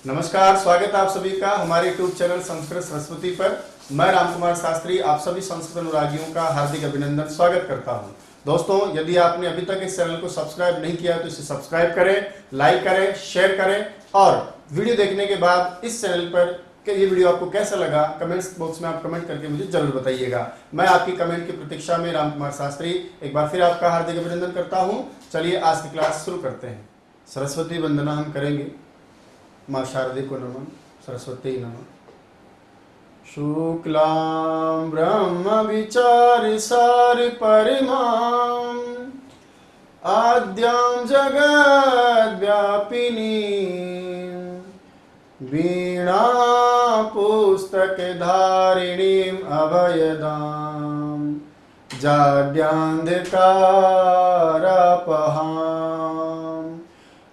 नमस्कार, स्वागत है आप सभी का हमारे यूट्यूब चैनल संस्कृत सरस्वती पर। मैं रामकुमार शास्त्री आप सभी संस्कृत अनुरागियों का हार्दिक अभिनंदन स्वागत करता हूं। दोस्तों, यदि आपने अभी तक इस चैनल को सब्सक्राइब नहीं किया तो इसे सब्सक्राइब करें, लाइक करें, शेयर करें और वीडियो देखने के बाद इस चैनल पर कि ये वीडियो आपको कैसा लगा कमेंट्स बॉक्स में आप कमेंट करके मुझे जरूर बताइएगा। मैं आपकी कमेंट की प्रतीक्षा में रामकुमार शास्त्री एक बार फिर आपका हार्दिक अभिनंदन करता हूं। चलिए आज की क्लास शुरू करते हैं। सरस्वती वंदना हम करेंगे। माँ शारदे को नमन, सरस्वती नमः। शुक्लां ब्रह्म विचार सार परिमां आद्यां जगद्व्यापिनी वीणा पुस्तक धारिणीं अभयदां जाड्यान्धकारापहाम्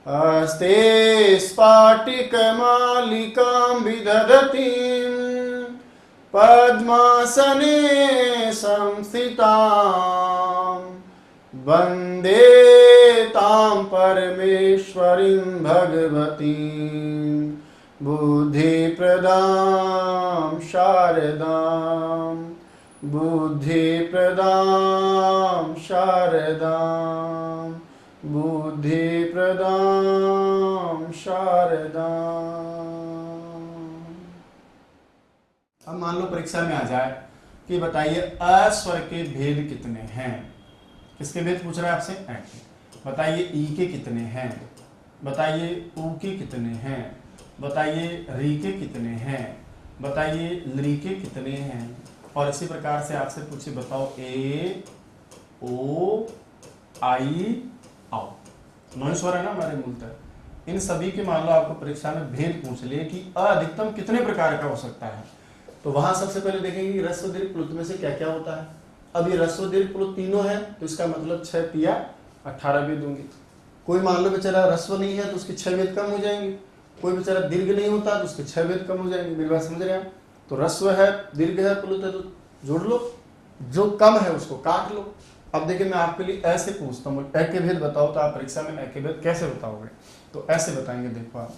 अस्ते स्फाटिकमालिकां विदधतीं पद्मासने संस्थितां वन्दे तां परमेश्वरीं भगवतीं बुद्धिप्रदां शारदां बुद्धिप्रदां शारदां बुद्धिप्रदां शारदां। अब मान लो परीक्षा में आ जाए कि बताइए अस्वर के भेद कितने हैं। किसके भेद पूछ रहा है आपसे? ऐ के। बताइए ई के कितने हैं, बताइए ऊ के कितने हैं, बताइए री के कितने हैं, बताइए ली के कितने हैं। और इसी प्रकार से आपसे पूछे बताओ ए ओ आई आओ। 9 स्वर है ना हमारे मूलतः। इन सभी के मान लो आपको परीक्षा में भेद पूछ ले कि अधिकतम कितने प्रकार का हो सकता है, तो वहां सबसे पहले देखेंगे कि ह्रस्व दीर्घ प्लुत में से क्या क्या होता है। अब ये ह्रस्व दीर्घ प्लुत तीनों है तो इसका मतलब 6 तिया 18 भेद होंगे। कोई मान लो बेचारा ह्रस्व नहीं है तो उसके 6 भेद कम हो जाएंगे। कोई बेचारा दीर्घ नहीं होता तो उसके 6 भेद कम हो जाएंगे। मेरी बात समझ रहे हैं? तो ह्रस्व है, दीर्घ है, प्लुत है तो जोड़ लो, जो कम है उसको काट लो। अब देखिए मैं आपके लिए ऐसे पूछता हूँ ए के भेद बताओ, तो आप परीक्षा में ए के भेद कैसे बताओगे? तो ऐसे बताएंगे। देखो आप,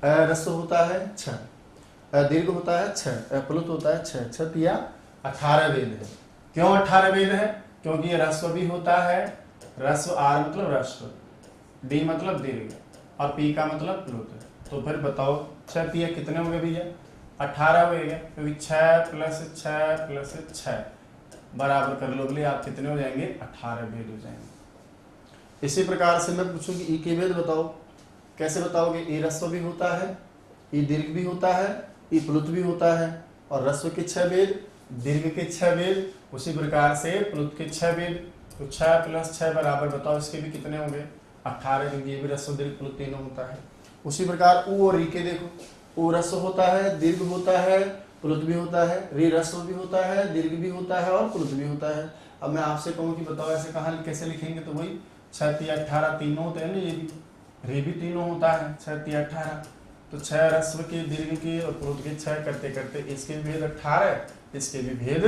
ह्रस्व होता है 6, दीर्घ होता है 6, प्लुत होता है 6, 6 तिया 18 भेद है। क्यों 18 भेद है? क्योंकि ये ह्रस्व भी होता है, ह्रस्व आर मतलब ह्रस्व, डी मतलब दीर्घ और पी का मतलब प्लुत। तो फिर बताओ 6 तिया कितने होंगे भैया? 18 हो गया, क्योंकि 6 + 6 + 6 बराबर कर लो बोले आप कितने हो जाएंगे? 18 भेद हो जाएंगे। इसी प्रकार से मैं पूछूंगी ई के भेद बताओ। कैसे बताओगे? ई ह्रस्व भी होता है, ई दीर्घ भी होता है, ई प्लुत भी होता है और ह्रस्व के 6 भेद, दीर्घ के 6 भेद, उसी प्रकार से प्लुत के 6 भेद। तो 6 + 6 बराबर बताओ इसके भी कितने होंगे? 18, क्योंकि ये भी ह्रस्व दीर्घ प्लुत तीनों होता है। उसी प्रकार ऊ और री के देखो, ऊ ह्रस्व होता है, दीर्घ होता है, प्लुत भी होता है, री ह्रस्व भी होता है, दीर्घ भी होता है और प्लुत भी होता है। अब मैं आपसे कहूँ कि बताओ ऐसे कहाँ कैसे लिखेंगे? तो वही 6 तिया 18 तीनों होते हैं ना, ये भी री भी तीनों होता है 6 तिया 18। तो 6 ह्रस्व के, दीर्घ के और प्लुत के 6 करते करते इसके भी भेद 18, इसके भी भेद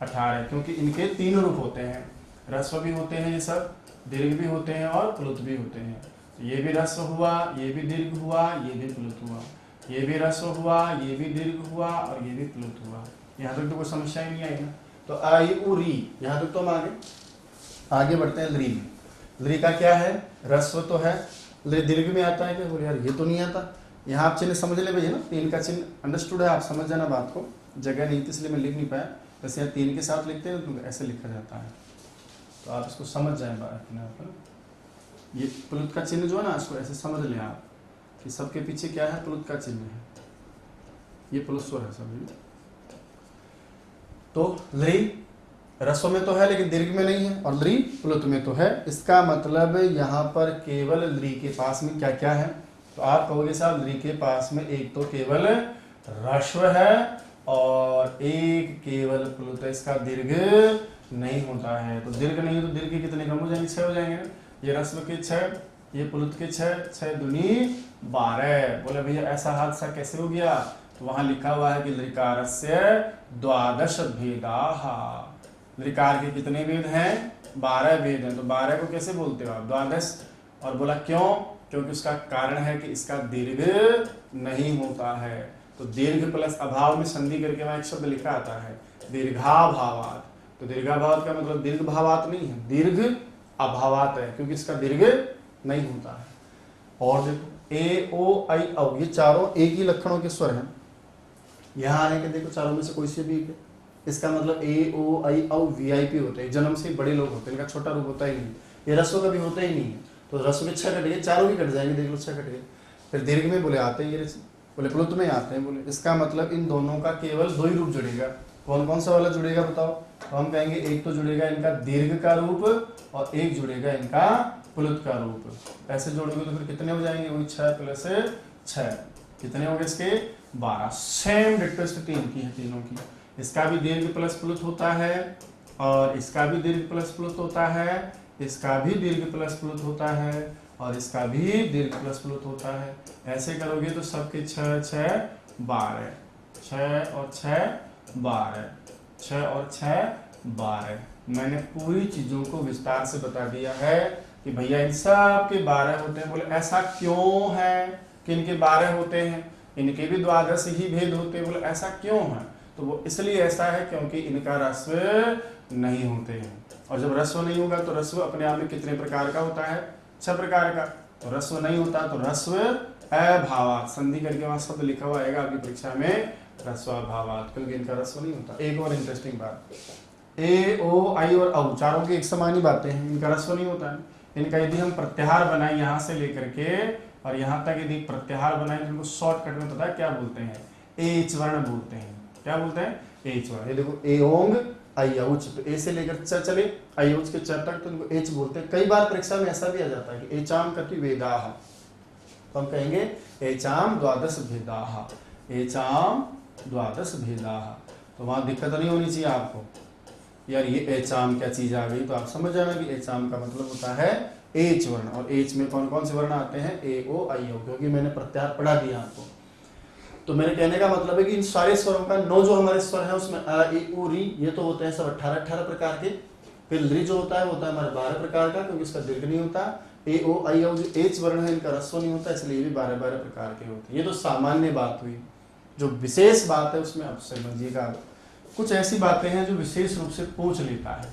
18, क्योंकि इनके 3 रूप होते हैं। ह्रस्व भी होते हैं ये सब, दीर्घ भी होते हैं और प्लुत भी होते हैं। तो ये भी ह्रस्व हुआ, ये भी दीर्घ हुआ, ये भी प्लुत हुआ, ये भी ह्रस्व हुआ, ये भी दीर्घ हुआ और ये भी प्लुत हुआ। यहाँ तक तो कोई समस्या ही नहीं आई ना। तो आई उ री, यहाँ तक तो हम आगे बढ़ते हैं। ली, ली का क्या है? ह्रस्व तो है, दीर्घ में आता है क्या? बोले यार ये तो नहीं आता। यहाँ आप चिन्ह समझ ले भैया ना, 3 का चिन्ह अंडरस्टूड है, आप समझ जाना बात को। जगह नहीं थी इसलिए मैं लिख नहीं पाया। वैसे यहाँ 3 के साथ लिखते हैं तो ऐसे लिखा जाता है, तो आप इसको समझ जाए बात अपने आप। ये प्लुत का चिन्ह जो है ना, इसको ऐसे समझ लें आप कि सबके पीछे क्या है? प्लुत का चिन्ह है। ये प्लुत स्वर है सभी। तो ली ह्रस्व में तो है लेकिन दीर्घ में नहीं है, और ली प्लुत में तो है। इसका मतलब यहाँ पर केवल ली के पास में क्या क्या है? तो आप कहोगे साहब ली के पास में एक तो केवल ह्रस्व है और एक केवल प्लुत है, इसका दीर्घ नहीं होता है। तो दीर्घ नहीं है तो दीर्घ के कितने कम हो जाएंगे? 6 हो जाएंगे। ये ह्रस्व के 6, ये प्लुत के 6, 6 दूनी 12। बोले भैया ऐसा हादसा कैसे हो गया? तो वहां लिखा हुआ है कि लृकारस्य 12 भेदाः। लृकार के कितने भेद हैं? 12 भेद हैं। तो 12 को कैसे बोलते हो आप? 12। और बोला क्यों? क्योंकि उसका कारण है कि इसका दीर्घ नहीं होता है। तो दीर्घ प्लस अभाव में संधि करके वहां एक शब्द लिखा आता है दीर्घाभावात। तो दीर्घाभावात का मतलब दीर्घ भावात नहीं है, दीर्घ अभावात है, क्योंकि इसका दीर्घ नहीं होता है। और देखो ए ओ आई औ ये चारों एक ही लक्षणों के स्वर हैं। यहाँ आने के देखो चारों में से कोई से भी एक है, इसका मतलब ए ओ आई औ वीआईपी होते हैं, जन्म से बड़े लोग होते हैं, इनका छोटा रूप होता ही नहीं। ये रस्व का भी होता ही नहीं है, तो रस्व के 6 कट गए, चारों भी कट जाएंगे, देख लो 6 कट गए। फिर दीर्घ में बोले आते हैं, ये बोले प्लुत में आते हैं बोले, इसका मतलब इन दोनों का केवल 2 ही रूप जुड़ेगा। कौन कौन सा वाला जुड़ेगा बताओ? तो हम कहेंगे एक तो जुड़ेगा इनका दीर्घ का रूप और एक जुड़ेगा इनका प्लुत का रूप। ऐसे जोड़ोगे तो फिर कितने हो जाएंगे? वही 6 प्लस 6 कितने हो गए इसके? 12। सेम डिट्टो स्थिति इनकी है तीनों की। इसका भी दीर्घ प्लस प्लुत होता है और इसका भी दीर्घ प्लस प्लुत होता है, इसका भी दीर्घ प्लस प्लुत होता है और इसका भी दीर्घ प्लस प्लुत होता है। ऐसे करोगे तो सबके 6 6 12, 6 और 6 12, 6 और 6 12। मैंने पूरी चीजों को विस्तार से बता दिया है कि भैया इन सब के 12 होते हैं। बोले ऐसा क्यों है कि इनके 12 होते हैं? इनके भी 12 ही भेद होते हैं। बोले ऐसा क्यों है? तो वो इसलिए ऐसा है क्योंकि इनका रस्व नहीं होते हैं। और जब रस्व नहीं होगा तो रस्व अपने आप में कितने प्रकार का होता है? 6 प्रकार का। तो रस्व नहीं होता तो रस्व अभावात, संधि करके वहां शब्द लिखा हुआ आएगा आपकी परीक्षा में, रस्वाभावात, क्योंकि इनका रस्व नहीं होता। एक और इंटरेस्टिंग बात, ए ओ आई और औ चारों की एक समान ही बातें हैं, इनका रस्व नहीं होता है। इनका यदि हम प्रत्याहार बनाए यहाँ से लेकर के और यहाँ तक यदि प्रत्याहार बनाए तो इनको शॉर्टकट में पता है क्या बोलते हैं? एच वर्ण बोलते हैं। क्या बोलते हैं? एच वर्ण। ये देखो ए ओंग आई औच, तो ए से लेकर च चले आई औच के च तक तो इनको एच बोलते हैं। कई बार परीक्षा में ऐसा भी आ जाता है कि एचाम कति वेदाः, तो हम कहेंगे एचाम द्वादश भेदाः, एचाम द्वादश भेदाः। तो वहां दिक्कत नहीं होनी चाहिए आपको, यार ये एचाम क्या चीज आ गई, तो आप समझ जाना कि एचाम का मतलब होता है एच वर्ण। और एच में कौन कौन से वर्ण आते हैं? ए ओ आई ओ, क्योंकि मैंने प्रत्याहार पढ़ा दिया आपको। तो मेरे कहने का मतलब है कि इन सारे स्वरों का 9 जो हमारे स्वर हैं उसमें अ ई उ री ये तो होते हैं सब 18 प्रकार के। फिर ली जो होता है वो होता है हमारे 12 प्रकार का, क्योंकि इसका दीर्घ नहीं होता। ए ओ आई औ जो एच वर्ण है इनका रस्व नहीं होता, इसलिए ये भी 12 प्रकार के होते हैं। ये तो सामान्य बात हुई। जो विशेष बात है उसमें आप समझिएगा, कुछ ऐसी बातें हैं जो विशेष रूप से पूछ लेता है।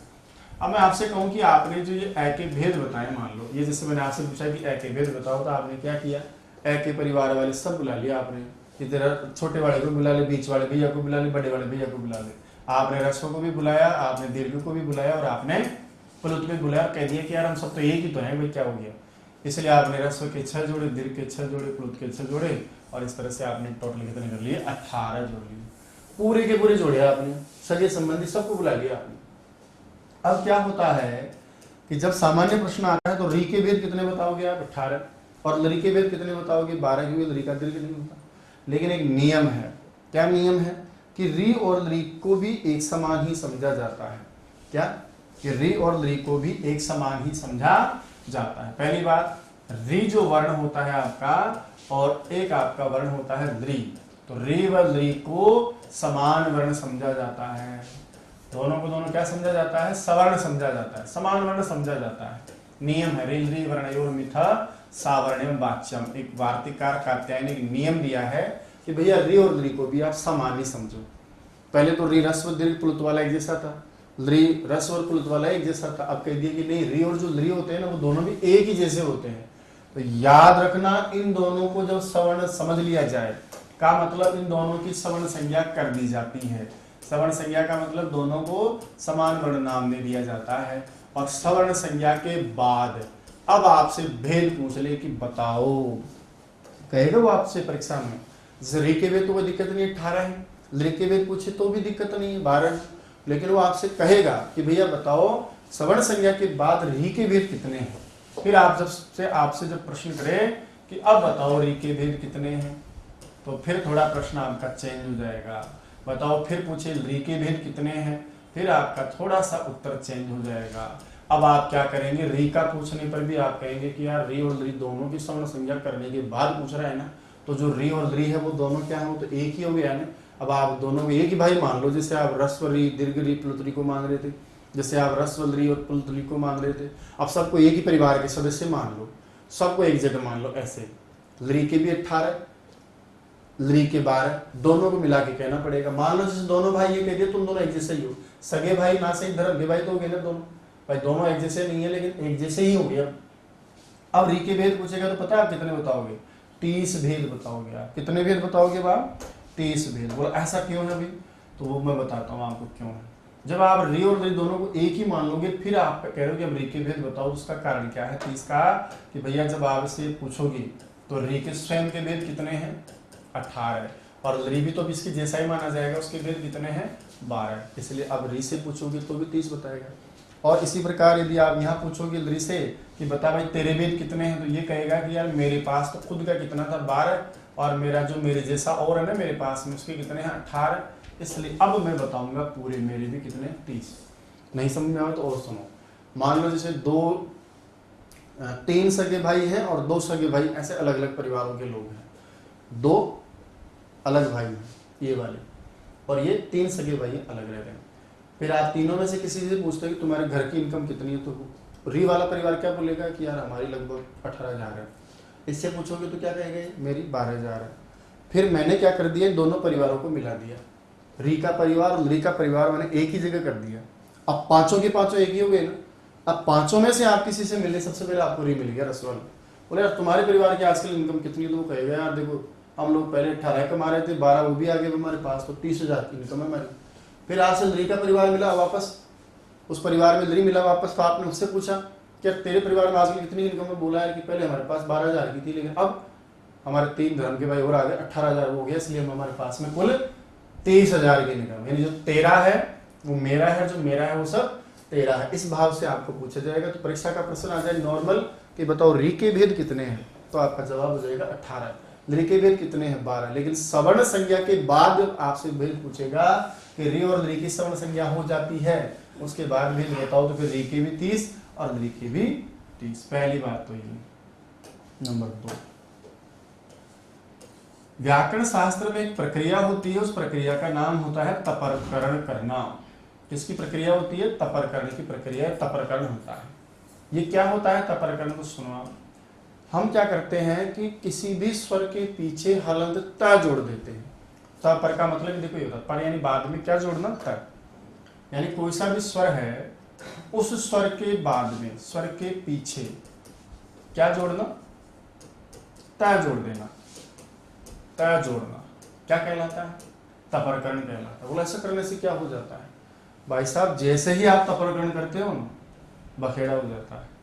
अब मैं आपसे कहूं कि आपने जो ये ए के भेद बताए, मान लो ये जैसे मैंने आपसे पूछा कि ए के भेद बताओ, तो आपने क्या किया? ए के परिवार वाले सब बुला लिया आपने, कि तेरा छोटे वाले को बुला ले, बीच वाले भैया को बुला ले, बड़े वाले भैया को बुला ले। आपने रस्व को भी बुलाया, आपने दीर्घ को भी बुलाया और आपने प्लुत में बुलाया। कह दिया कि यार हम सब तो एक ही तो हैं भाई, क्या हो गया? इसलिए आपने रस्व के 6 जोड़े, दीर्घ के 6 जोड़े, प्लुत के 6 जोड़े और इस तरह से आपने टोटल कितने कर लिए? 18 जोड़ लिए। पूरे के पूरे जोड़े आपने, सगे संबंधी सबको बुला लिया आपने। अब क्या होता है कि जब सामान्य प्रश्न आता है तो री के भेद कितने बताओगे आप? 18। और लरी के भेद कितने बताओगे? 12, क्योंकि लरी का दीर्घ नहीं होता। लेकिन एक नियम है। क्या नियम है? कि री और लरी को भी एक समान ही समझा जाता है। क्या? कि री और लरी को भी एक समान ही समझा जाता है। पहली बात, री जो वर्ण होता है आपका और एक आपका वर्ण होता है लरी, तो री व लरी को समान वर्ण समझा जाता है। दोनों को दोनों क्या समझा जाता है? सवर्ण समझा जाता है, समान वर्ण समझा जाता है। नियम है री लरी वर्णयोर मिथा सावर्ण्यम वाच्यम। एक वार्तिकार कात्यायन ने एक नियम दिया है कि भैया री और लरी को भी आप समान ही समझो। पहले तो री रस्व दीर्घ प्लुत वाला एक जैसा था, लरी रस्व और प्लुत वाला एक जैसा था। अब कह दिया कि नहीं, री और जो लरी होते हैं ना वो दोनों भी एक ही जैसे होते हैं। तो याद रखना, इन दोनों को जब सवर्ण समझ लिया जाए का मतलब इन दोनों की सवर्ण संज्ञा कर दी जाती है। सवर्ण संज्ञा का मतलब दोनों को समान वर्ण नाम दे दिया जाता है। और सवर्ण संज्ञा के बाद अब आपसे भेद पूछ ले कि बताओ, कहेगा वो आपसे परीक्षा में। जैसे री के भेद तो कोई दिक्कत नहीं, 18 है। लरी के भेद पूछे तो भी दिक्कत नहीं है, 12 है। लेकिन वो आपसे कहेगा कि भैया बताओ सवर्ण संज्ञा के बाद री के भेद कितने हैं। फिर आपसे जब प्रश्न करे कि अब बताओ री के भेद कितने हैं, तो फिर थोड़ा प्रश्न आपका चेंज हो जाएगा। बताओ, फिर पूछे री के भेद कितने हैं, फिर आपका थोड़ा सा उत्तर चेंज हो जाएगा। अब आप क्या करेंगे? री का पूछने पर भी आप कहेंगे कि यार री और लरी दोनों की सवर्ण संज्ञा करने के बाद पूछ रहा है ना, तो जो री और लरी है वो दोनों क्या है? वो तो एक ही हो गया ना। अब आप दोनों एक ही भाई मान लो। जैसे आप रस्व री, दीर्घ री, प्लुत री को मान रहे थे, जैसे आप रस्व री और प्लुत री को मान रहे थे, अब सबको एक ही परिवार के सदस्य मान लो। सबको एग्जैक्ट मान लो ऐसे। लरी के भी 18, लरी के 12, दोनों को मिला के कहना पड़ेगा। मान लो जैसे दोनों भाई ये कह दिया तुम दोनों एक जैसे ही हो, सगे भाई ना सही धर्म के भाई तो हो गए ना दोनों भाई, दोनों एक जैसे नहीं है लेकिन एक जैसे ही हो गए। अब री के भेद पूछेगा तो पता है आप कितने बताओगे? 30 भेद बताओगे। आप कितने भेद बताओगे बाप? 30 भेद। बोला ऐसा क्यों है भाई? तो वो मैं बताता हूँ आपको क्यों है। जब आप री और री दोनों को एक ही मान लोगे, फिर आप कह रहे हो कि अब री के भेद बताओ, उसका कारण क्या है? 30 का कि भैया जब आप इसे पूछोगे तो री के स्वयं के भेद कितने हैं? 18, और री भी तो अब इसके जैसा ही माना जाएगा, उसके भेद कितने हैं? 12। इसलिए अब री से पूछोगे तो भी 30 बताएगा। और इसी प्रकार यदि आप यहाँ पूछोगे री से कि बता भाई तेरे भेद कितने हैं, तो ये कहेगा कि यार मेरे पास तो खुद का कितना था 12, और मेरा जो मेरे जैसा और है ना मेरे पास में, उसके कितने हैं? 18। इसलिए अब मैं बताऊंगा पूरे मेरे भी कितने? 30। नहीं समझ में आया तो और सुनो। मान लो जैसे 3 सगे भाई हैं और 2 सगे भाई, ऐसे अलग अलग परिवारों के लोग हैं। 2 अलग भाई हैं ये वाले, और ये 3 सगे भाई अलग रह रहे हैं। फिर आप तीनों में से किसी से पूछते हो कि तुम्हारे घर की इनकम कितनी है, तो री वाला परिवार क्या बोलेगा कि यार हमारी लगभग 18,000 है। इससे पूछोगे तो क्या कहेंगे? मेरी 12,000 है। फिर मैंने क्या कर दिया? दोनों परिवारों को मिला दिया, री का परिवार और री का परिवार मैंने एक ही जगह कर दिया। अब पांचों के पांचों एक ही हो गए ना। अब पांचों में से आप किसी से मिले, सबसे पहले आपको री मिल गया रसवाल। बोले यार तुम्हारे परिवार की आजकल इनकम कितनी है? तो वो कहेगा यार देखो हम लोग पहले 18 कमा रहे थे, 12 वो भी आ गए हमारे पास, तो 30,000 की इनकम है हमारी। फिर आपसे लरी का परिवार मिला वापस, उस परिवार में लरी मिला वापस, तो आपने उससे पूछा क्या तेरे परिवार में आजकल कितनी इनकम है? बोला है कि पहले हमारे पास 12,000 की थी, लेकिन अब हमारे 3 धर्म के भाई और आ गए, 18,000 हो गया, इसलिए हमारे पास में कुल 23,000 की इनकम। यानी जो तेरा है वो मेरा है, जो मेरा है वो सब तेरा है। इस भाव से आपको पूछा जाएगा। तो परीक्षा का प्रश्न आ जाए नॉर्मल कि बताओ री के भेद कितने हैं, तो आपका जवाब हो जाएगा 18। लरी के भेद कितने हैं? 12। लेकिन सवर्ण संज्ञा के बाद जब आपसे भेद पूछेगा कि री और लरी की सवर्ण संज्ञा हो जाती है, उसके बाद भेद बताओ, तो फिर री के भी 30 और लरी के भी 30। पहली बात तो ये। नंबर 2, व्याकरण शास्त्र में एक प्रक्रिया होती है, उस प्रक्रिया का नाम होता है तपरकरण करना। किसकी प्रक्रिया होती है? तपरकरण की प्रक्रिया, तपरकरण होता है। ये क्या होता है तपरकरण? को सुनो आप। हम क्या करते हैं कि किसी भी स्वर के पीछे हलंत त जोड़ देते हैं। त पर का मतलब देखो ये होता है पर यानी बाद में क्या जोड़ना? त। यानी कोई सा भी स्वर है, उस स्वर के बाद में, स्वर के पीछे क्या जोड़ना? त जोड़ देना। त जोड़ना क्या कहलाता है? तपरकरण कहलाता है। बोला ऐसा करने से क्या हो जाता है? भाई साहब जैसे ही आप तपरकरण करते हो ना, बखेड़ा हो जाता है।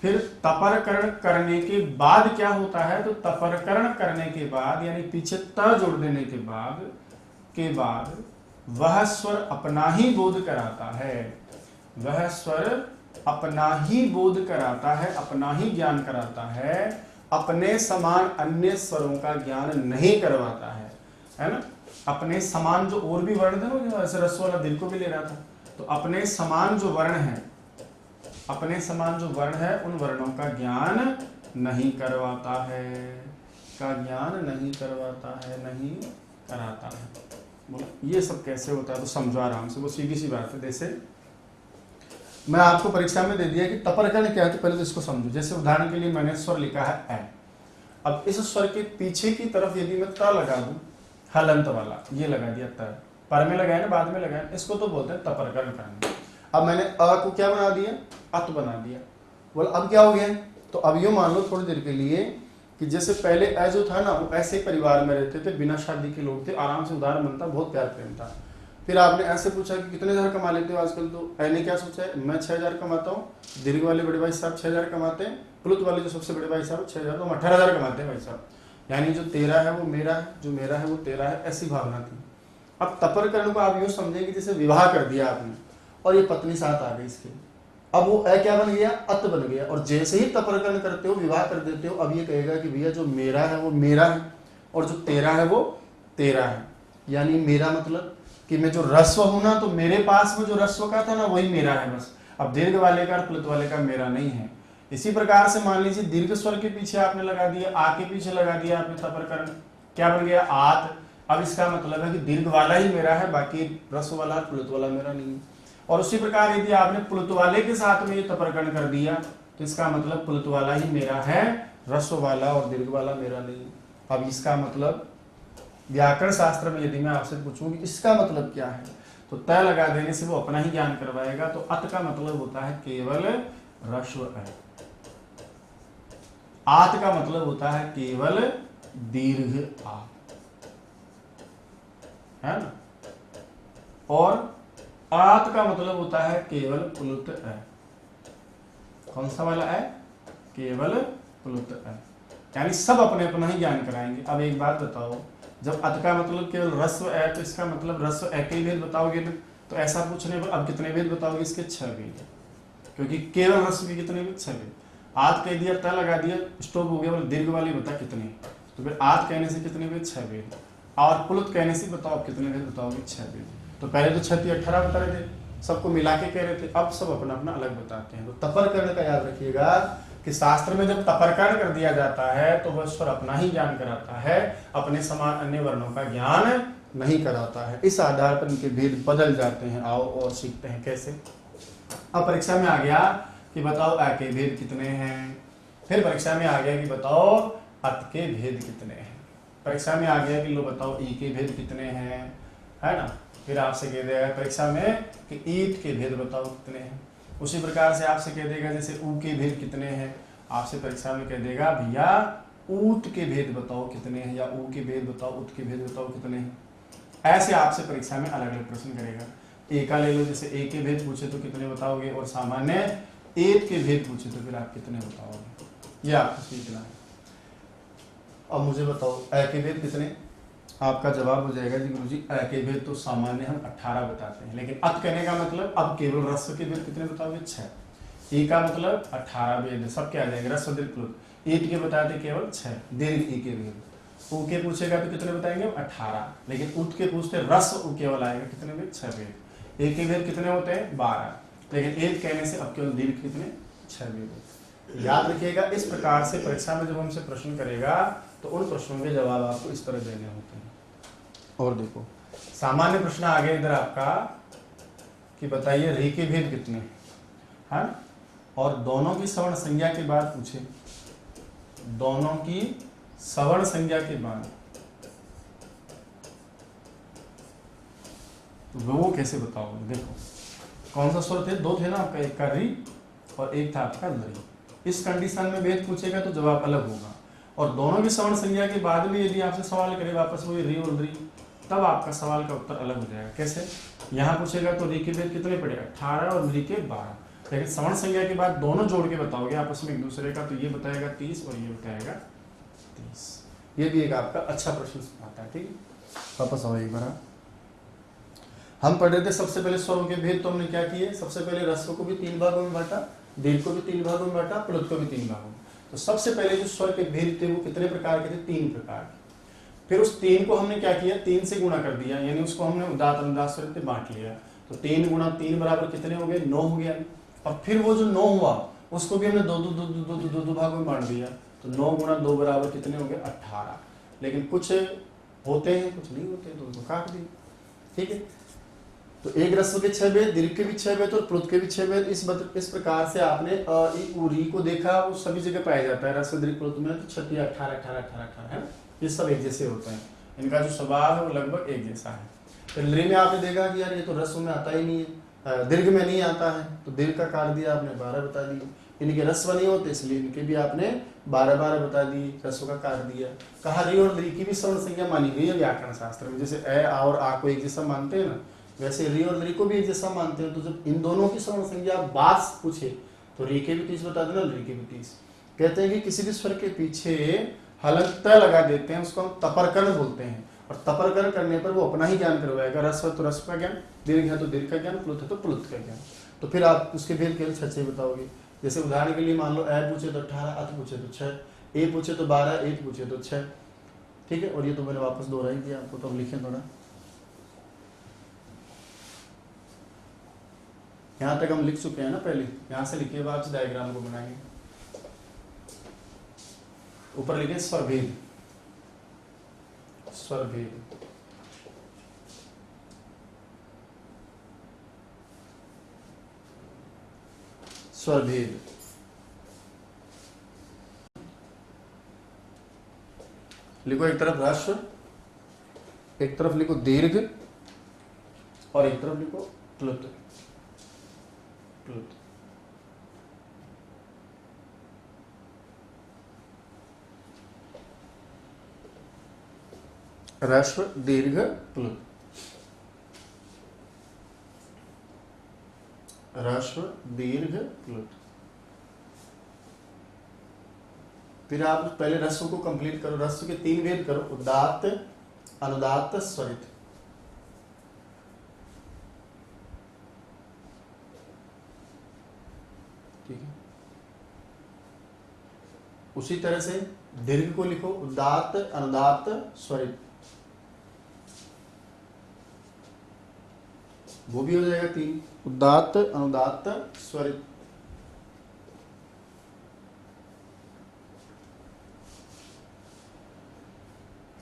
फिर तपरकरण करने के बाद क्या होता है? तो तपरकरण करने के बाद यानी पीछे त जोड़ देने के बाद वह स्वर अपना ही बोध कराता है। वह स्वर अपना ही बोध कराता है, अपना ही ज्ञान कराता है, अपने समान अन्य स्वरों का ज्ञान नहीं करवाता है ना। अपने समान जो और भी वर्ण थे ना, ऐसे रस वाला दिल को भी ले रहा था, तो अपने समान जो वर्ण है, अपने समान जो वर्ण है उन वर्णों का ज्ञान नहीं करवाता है, का ज्ञान नहीं करवाता है, नहीं कराता है। बोलो ये सब कैसे होता है? तो समझो आराम से, वो सीधी सी बात है। जैसे मैं आपको परीक्षा में दे दिया कि तपरकरण क्या है, तो पहले तो इसको समझो। जैसे उदाहरण के लिए मैंने स्वर लिखा है ए। अब इस स्वर के पीछे की तरफ यदि मैं त लगा दूं, हलंत वाला, ये लगा दिया त, पर में लगाया ना बाद में लगाया, इसको तो बोलते हैं तपरकरण करना। अब मैंने अ को क्या बना दिया? अत बना दिया। बोला अब क्या हो गया? तो अब यूं मान लो थोड़ी देर के लिए कि जैसे पहले ए जो था ना, वो ऐसे परिवार में रहते थे, बिना शादी के लोग थे, आराम से उदाहरण बनता, बहुत प्यार प्रेम था। फिर आपने ऐसे पूछा कि कितने हजार कमा लेते हो आजकल, तो ए ने क्या सोचा है? मैं 6,000 कमाता हूँ। दीर्घ वाले बड़े भाई साहब 6,000 कमाते हैं, प्लुत वाले जो सबसे बड़े भाई साहब 6,000, तो हम 18,000 कमाते हैं भाई साहब। यानी जो तेरा है वो मेरा है, जो मेरा है वो तेरा है, ऐसी भावना थी। अब तपरकरण को आप यूं समझेंगे जैसे विवाह कर दिया आपने और ये पत्नी साथ आ गई इसके, अब वो ए क्या बन गया? अत बन गया। और जैसे ही तपरकरण करते हो, विवाह कर देते हो, अब ये कहेगा कि भैया जो मेरा है वो मेरा है और जो तेरा है वो तेरा है। यानी मेरा मतलब कि मैं जो रस्व हूं ना, तो मेरे पास में जो रस्व का था ना वही मेरा है बस। अब दीर्घ वाले का और प्लुत वाले का मेरा नहीं है। इसी प्रकार से मान लीजिए दीर्घ स्वर के पीछे आपने लगा दिया, आ के पीछे लगा दिया आपने तपरकरण, क्या बन गया? आत। अब इसका मतलब है कि दीर्घ वाला ही मेरा है, बाकी रस्व वाला प्लुत वाला मेरा नहीं है। और उसी प्रकार यदि आपने प्लुत वाले के साथ में ये तपरकरण कर दिया, तो इसका मतलब पुलुत वाला ही मेरा है, ह्रस्व वाला और दीर्घ वाला मेरा नहीं। अब इसका मतलब व्याकरण शास्त्र में यदि मैं आपसे पूछूं कि इसका मतलब क्या है, तो तय लगा देने से वो अपना ही ज्ञान करवाएगा। तो अत का मतलब होता है केवल ह्रस्व अ, आत का मतलब होता है केवल दीर्घ आ, है ना, और आत का मतलब होता है केवल पुलुत अ। कौन सा वाला है? केवल पुलुत अ, यानी सब अपने अपना ही ज्ञान कराएंगे। अब एक बात बताओ, जब अत का मतलब केवल ह्रस्व अ, तो इसका मतलब ह्रस्व अ के भेद बताओगे ना, तो ऐसा पूछने पर अब कितने भेद बताओगे? इसके 6 भेद, क्योंकि केवल ह्रस्व के कितने भेद? 6 भेद। आत कह दिया, त लगा दिया, स्टॉप हो गया, बोले दीर्घ वाली बता कितने, तो फिर आत कहने से कितने भेद? 6 भेद। और पुलुत कहने से बताओ अब कितने भेद बताओगे? 6 भेद। तो पहले तो 6 × 18 बता रहे थे, सबको मिला के कह रहे थे, अब सब अपना अपना अलग बताते हैं। तो तपरकर्ण का याद रखिएगा कि शास्त्र में जब तपरकर्ण कर दिया जाता है तो वह स्वर अपना ही ज्ञान कराता है, अपने समान अन्य वर्णों का ज्ञान नहीं कराता है। इस आधार पर इनके भेद बदल जाते हैं। आओ और सीखते हैं कैसे। अब परीक्षा में आ गया कि बताओ अ के भेद कितने हैं, फिर परीक्षा में आ गया कि बताओ अत के भेद कितने हैं, परीक्षा में आ गया कि लो बताओ ई के भेद कितने हैं, है ना, फिर आपसे कह देगा परीक्षा में कि ईट के भेद बताओ कितने हैं। उसी प्रकार से आपसे कह देगा जैसे ऊ के भेद कितने हैं, आपसे परीक्षा में कह देगा भैया ऊत के भेद बताओ कितने हैं, या ऊ के भेद बताओ, उत के भेद बताओ कितने हैं। ऐसे आपसे परीक्षा में अलग अलग प्रश्न करेगा। ए का ले लो, जैसे ए के भेद पूछे तो कितने बताओगे, और सामान्य एत के भेद पूछे तो फिर आप कितने बताओगे, ये आपको सीखना है। अब मुझे बताओ अ के भेद कितने, आपका जवाब हो जाएगा जी गुरुजी अ के भेद तो सामान्य हम 18 बताते हैं, लेकिन अत कहने का मतलब अब केवल ह्रस्व के भेद कितने बताओगे? 6। ई का मतलब 18 भेद सब क्या आ जाएंगे? ह्रस्व दीर्घ प्लुत। ईट के बताते केवल 6 दीर्घ ई के भेद। ऊ के पूछेगा तो कितने बताएंगे? 18। लेकिन उत के पूछते ह्रस्व ऊ केवल आएगा, कितने भेद? 6 भेद। ए के भेद कितने होते हैं? 12। लेकिन एत कहने से अब केवल दीर्घ कितने? 6 भेद। याद रखिएगा, इस प्रकार से परीक्षा में जब हमसे प्रश्न करेगा तो उन प्रश्नों के जवाब आपको इस तरह देने होते हैं। और देखो सामान्य प्रश्न आ गया इधर आपका कि बताइए रे के भेद कितने हैं, और दोनों की सवर्ण संज्ञा के बाद पूछे, दोनों की सवर्ण संज्ञा के बाद तो वो कैसे बताओगे? देखो कौन सा स्वर थे? 2 थे ना आपका, एक का री और एक था आपका लरी। इस कंडीशन में भेद पूछेगा तो जवाब अलग होगा, और दोनों की सवर्ण संज्ञा के बाद में यदि आपसे सवाल करे वापस वही री और लरी, तब आपका सवाल का उत्तर अलग हो जाएगा। कैसे? यहाँ पूछेगा तो री के भेद कितने पड़े? 18 और लरी के 12। लेकिन सवर्ण संज्ञा के बाद दोनों जोड़ के बताओगे आपस में एक दूसरे का, तो ये बताएगा 30 और ये बताएगा 30। ये भी एक आपका अच्छा प्रश्न आता है। ठीक है, वापस आओ एक बार। हम पढ़ रहे थे सबसे पहले स्वरों के भेद, तो हमने क्या किए? सबसे पहले ह्रस्व को भी 3 भागों में बांटा, दीर्घ को भी 3 भागों में बांटा, प्लुत को भी 3 भागों में। तो सबसे पहले जो स्वर के भेद थे वो कितने प्रकार के थे? 3 प्रकार के। फिर उस 3 को हमने क्या किया? 3 से गुणा कर दिया, यानी उसको हमने उदात अनुदात स्वर में बांट लिया। तो 3 × 3 बराबर कितने हो गए? 9 हो गया। और फिर वो जो 9 हुआ उसको भी हमने दो भागों में बांट दिया, तो 9 × 2 बराबर कितने हो गए? 18। लेकिन कुछ होते हैं कुछ नहीं होते, तो उसको काट दिए। ठीक है, तो एक ह्रस्व के 6 भेद, दीर्घ के भी 6 भेद और प्लुत के भी 6 भेद। इस प्रकार से आपने अ ई उ री को देखा, वो सभी जगह पाया जाता है ह्रस्व दीर्घ प्लुत में। तो 6 18 18 18 18 है, ये सब एक जैसे होते हैं, इनका जो स्वभाव है वो लगभग एक जैसा है। तो लरी में आपने देखा कि यार ये तो ह्रस्व में आता ही नहीं है, दीर्घ में नहीं आता है, तो दीर्घ का काट दिया आपने, 12 बता दिए। इनके ह्रस्व नहीं होते इसलिए इनके भी आपने 12 12 बता दिए, ह्रस्व का काट दिया। कहा री और लरी की भी सवर्ण संज्ञा मानी गई है व्याकरण शास्त्र में, जैसे अ आ और आ को एक जैसा मानते हैं ना, वैसे री और लरी को भी एक जैसा मानते हैं। तो जब इन दोनों की सवर्ण संज्ञा बात पूछे तो री के भी 30 बता देना, लरी के भी 30। कहते हैं कि किसी भी स्वर के पीछे हलंत त लगा देते हैं, उसको हम तपरकर्ण बोलते हैं, और तपरकर्ण करने पर वो अपना ही ज्ञान करवाएगा। ह्रस्व तो ह्रस्व का ज्ञान, दीर्घ है तो दीर्घ का ज्ञान, प्लुत है तो प्लुत का ज्ञान। तो फिर आप उसके भेद केवल 6 बताओगे। जैसे उदाहरण के लिए मान लो अ पूछे तो 18, अत पूछे तो 6, ए पूछे तो 12, एत पूछे तो 6। ठीक है, और ये तो मैंने वापस दोहराई दिया आपको, तो अब लिखें थोड़ा। यहाँ तक हम लिख चुके हैं ना पहले, यहाँ से लिखिए, बाद डायग्राम को बनाएंगे। ऊपर लिखे स्वरभेद, स्वरभेद। स्वरभेद लिखो एक तरफ ह्रस्व, एक तरफ लिखो दीर्घ और एक तरफ लिखो प्लुत। प्लुत ह्रस्व दीर्घ प्लुत, ह्रस्व दीर्घ प्लुत। फिर आप पहले ह्रस्व को कंप्लीट करो, ह्रस्व के 3 भेद करो, उदात्त, अनुदात्त, स्वरित। ठीक है। उसी तरह से दीर्घ को लिखो, उदात्त, अनुदात्त, स्वरित। वो भी हो जाएगा 3, उदात्त, अनुदात्त, स्वरित।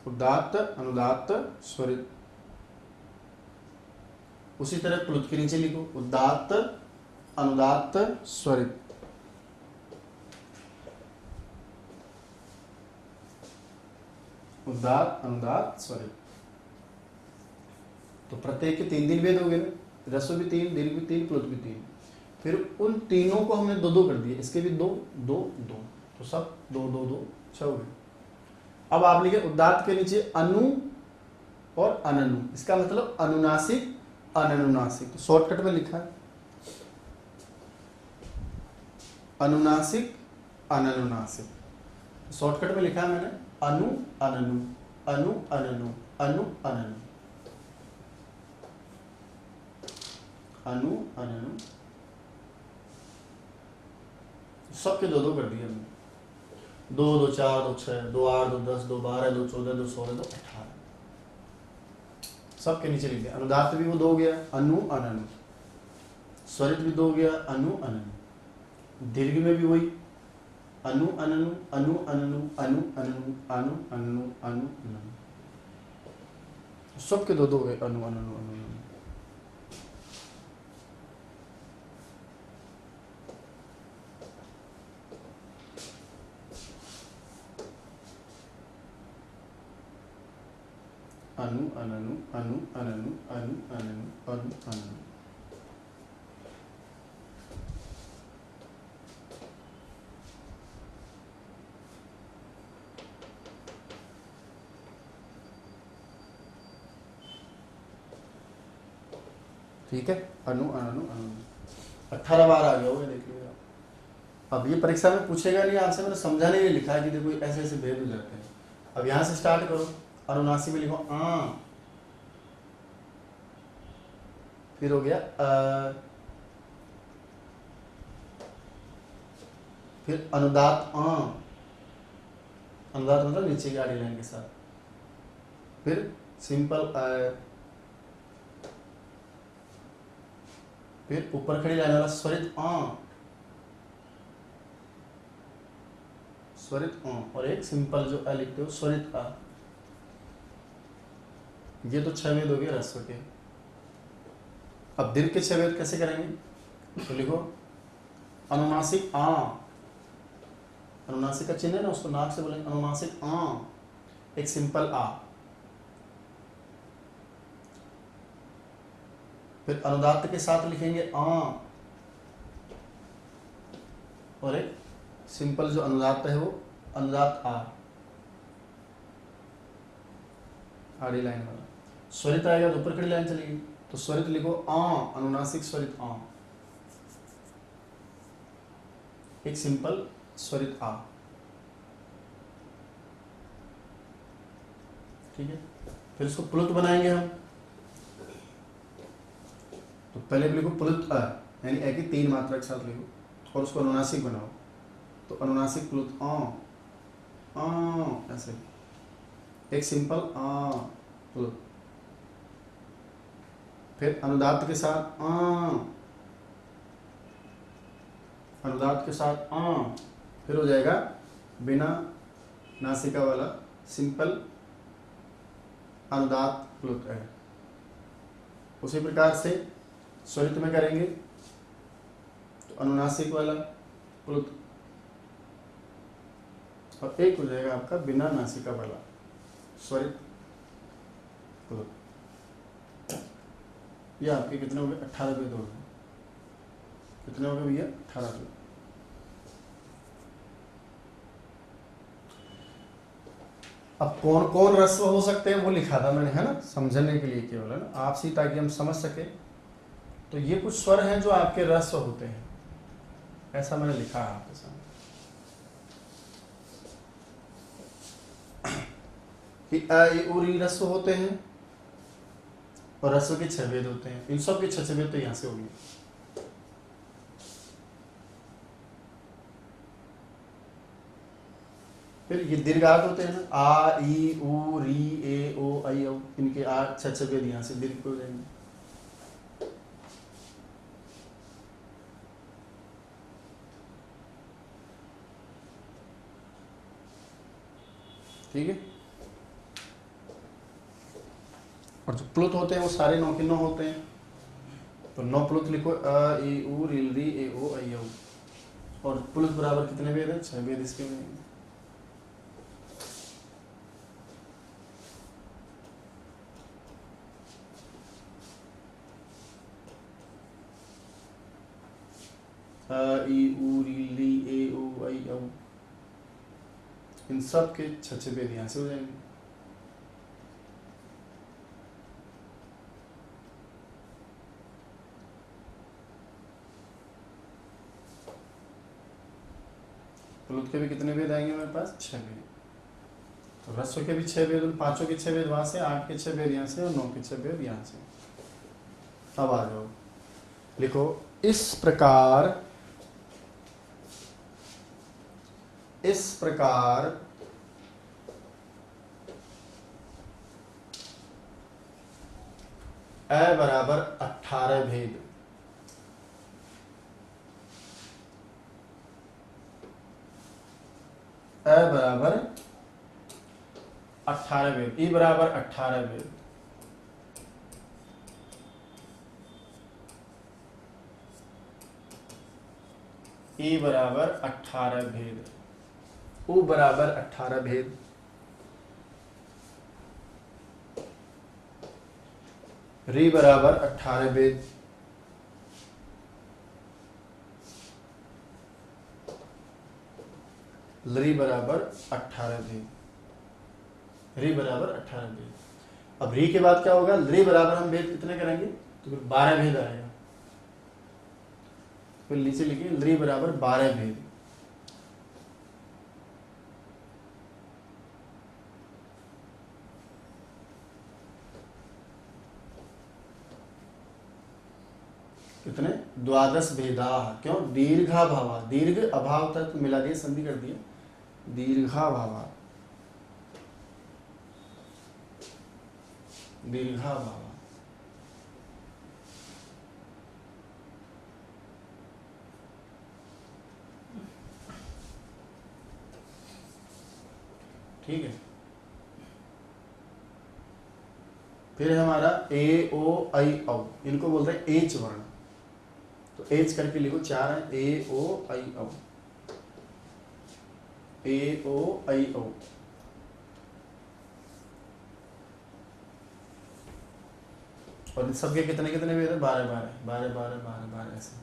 उदात्त, अनुदात्त, स्वरित। उसी तरह प्लुत के नीचे लिखो, उदात्त, अनुदात्त, स्वरित। उदात्त, अनुदात्त, स्वरित। तो प्रत्येक के 3 भेद हो गए ना, ह्रस्व भी 3, दीर्घ भी 3, प्लुत भी 3। फिर उन तीनों को हमने 2-2 कर दिया, इसके भी 2, 2, 2, तो सब 2, 2, 2, 6 हो गए। अब आप लिखे उदात्त के नीचे अनु और अननु, इसका मतलब अनुनासिक, अननुनासिक। तो शॉर्टकट में लिखा है अनुनासिक, अननुनासिक। शॉर्टकट में लिखा है मैंने अनु अननु, अनु अननु, अनु अननु, अनु अननु, सबके 2-2 कर दिए हमने। 2, 2, 4, 2, 6, 2, 8, 2, 10, 2, 12, 2, 14, 2, 16, 2, 18, सबके नीचे लिख दिया। अनुदात्त भी वो 2 हो गया, अनु अननु। स्वरित भी 2 हो गया, अनु अननु। दीर्घ में भी वही अनु अननु, अनु अननु, अनु अननु, अनु अननु, अनु अननु, सबके 2-2 हो गए, अनु अननु, अनु अननु। अनु अननु, अनु अननु, अनु अननु, अनु अननु। ठीक है, अनु अननु, अनु। 18 बार आ गया होगा, देख लीजिए आप। अब ये परीक्षा में पूछेगा नहीं आपसे, मैंने समझाने के लिए लिखा है कि देखो ऐसे ऐसे भेद हो जाते हैं। अब यहाँ से स्टार्ट करो, अनुनासिक में लिखो आ, फिर हो गया फिर अनुदात आ, अनुदात मतलब नीचे की आड़ी लाइन के साथ, फिर सिंपल फिर ऊपर खड़ी लाइन वाला स्वरित आ, स्वरित आ, और एक सिंपल जो अ लिखते हो स्वरित आ। ये तो 6 भेद हो गए ह्रस्व के। अब दीर्घ के 6 भेद कैसे करेंगे? तो लिखो अनुनासिक आ, अनुनासिक का चिन्ह है ना, उसको नाक से बोलेंगे अनुनासिक आ, एक सिंपल आ। फिर अनुदात्त के साथ लिखेंगे आ, और एक सिंपल जो अनुदात्त है वो अनुदात्त आ, आड़ी लाइन वाला। स्वरित आएगा तो ऊपर खड़ी लाइन चलेगी, तो स्वरित लिखो आ, अनुनासिक स्वरित आ, एक सिंपल स्वरित आ। ठीक है, फिर इसको प्लुत बनाएंगे हम। तो पहले लिखो प्लुत अ, यानी ए की 3 मात्रा के साथ लिखो, और उसको अनुनासिक बनाओ। तो अनुनासिक प्लुत आ, ऐसे एक सिंपल आ प्लुत। फिर अनुदात्त के साथ आ, अनुदात्त के साथ आ, फिर हो जाएगा बिना नासिका वाला सिंपल अनुदात्त प्लुत है। उसी प्रकार से स्वरित में करेंगे तो अनुनासिक वाला प्लुत, और एक हो जाएगा आपका बिना नासिका वाला स्वरित प्लुत। ये आपके कितने हो गए? 18 भेद हो गए। कितने हो गए भैया? 18 भेद। अब कौन कौन रस्व हो सकते हैं वो लिखा था मैंने, है ना, समझने के लिए केवल, है ना, आपसी, ताकि हम समझ सके। तो ये कुछ स्वर हैं जो आपके रस्व होते हैं, ऐसा मैंने लिखा है आपके सामने कि अ ई उ री रस्व होते हैं और रस्व के 6 भेद होते हैं। इन सब के 6 भेद तो यहां से होंगे। फिर ये दीर्घार्थ होते हैं ना, आ ई उ री ए ओ आई औ, इनके 6 भेद यहां से दीर्घ हो जाएंगे। ठीक है। और जो प्लुत होते हैं वो सारे 9 के 9 होते हैं। तो 9 प्लुत लिखो, अ ई उ री ए ओ आई औ। और प्लुत बराबर कितने भेद है? 6 भेद इसके में। अ ई उ री ए ओ आई औ, इन सब के 6 भेद यहां से हो जाएंगे। प्लुत के भी कितने भेद आएंगे मेरे पास? 6 भेद। तो रस्व के भी 6 भेद, उन पांचों के 6 भेद वहां से, 8 के 6 भेद यहाँ से और 9 के 6 भेद यहाँ से। अब आ जाओ, लिखो इस प्रकार अ बराबर 18 भेद, अ बराबर 18 भेद, ई बराबर 18 भेद, ई बराबर 18 भेद, उ बराबर 18 भेद, री बराबर 18 भेद, लरी बराबर 18 भेद, री बराबर 18 भेद। अब री के बाद क्या होगा? लरी बराबर हम भेद कितने करेंगे? तो फिर 12 भेद आएगा। फिर नीचे लिखिए लरी बराबर 12 भेद। कितने? 12 भेदा। क्यों? दीर्घा भावा, दीर्घ अभाव तक मिला दिया, संधि कर दिया, दीर्घा भावा, दीर्घा भावा। ठीक है। फिर हमारा ए ओ आई औ, इनको बोलते हैं एच वर्ण। तो एच करके लिखो, 4 है, ए ओ आई औ, ए ओ आई औ। और इन सबके कितने कितने भेद है? 12 12 12 12 12 12 ऐसे।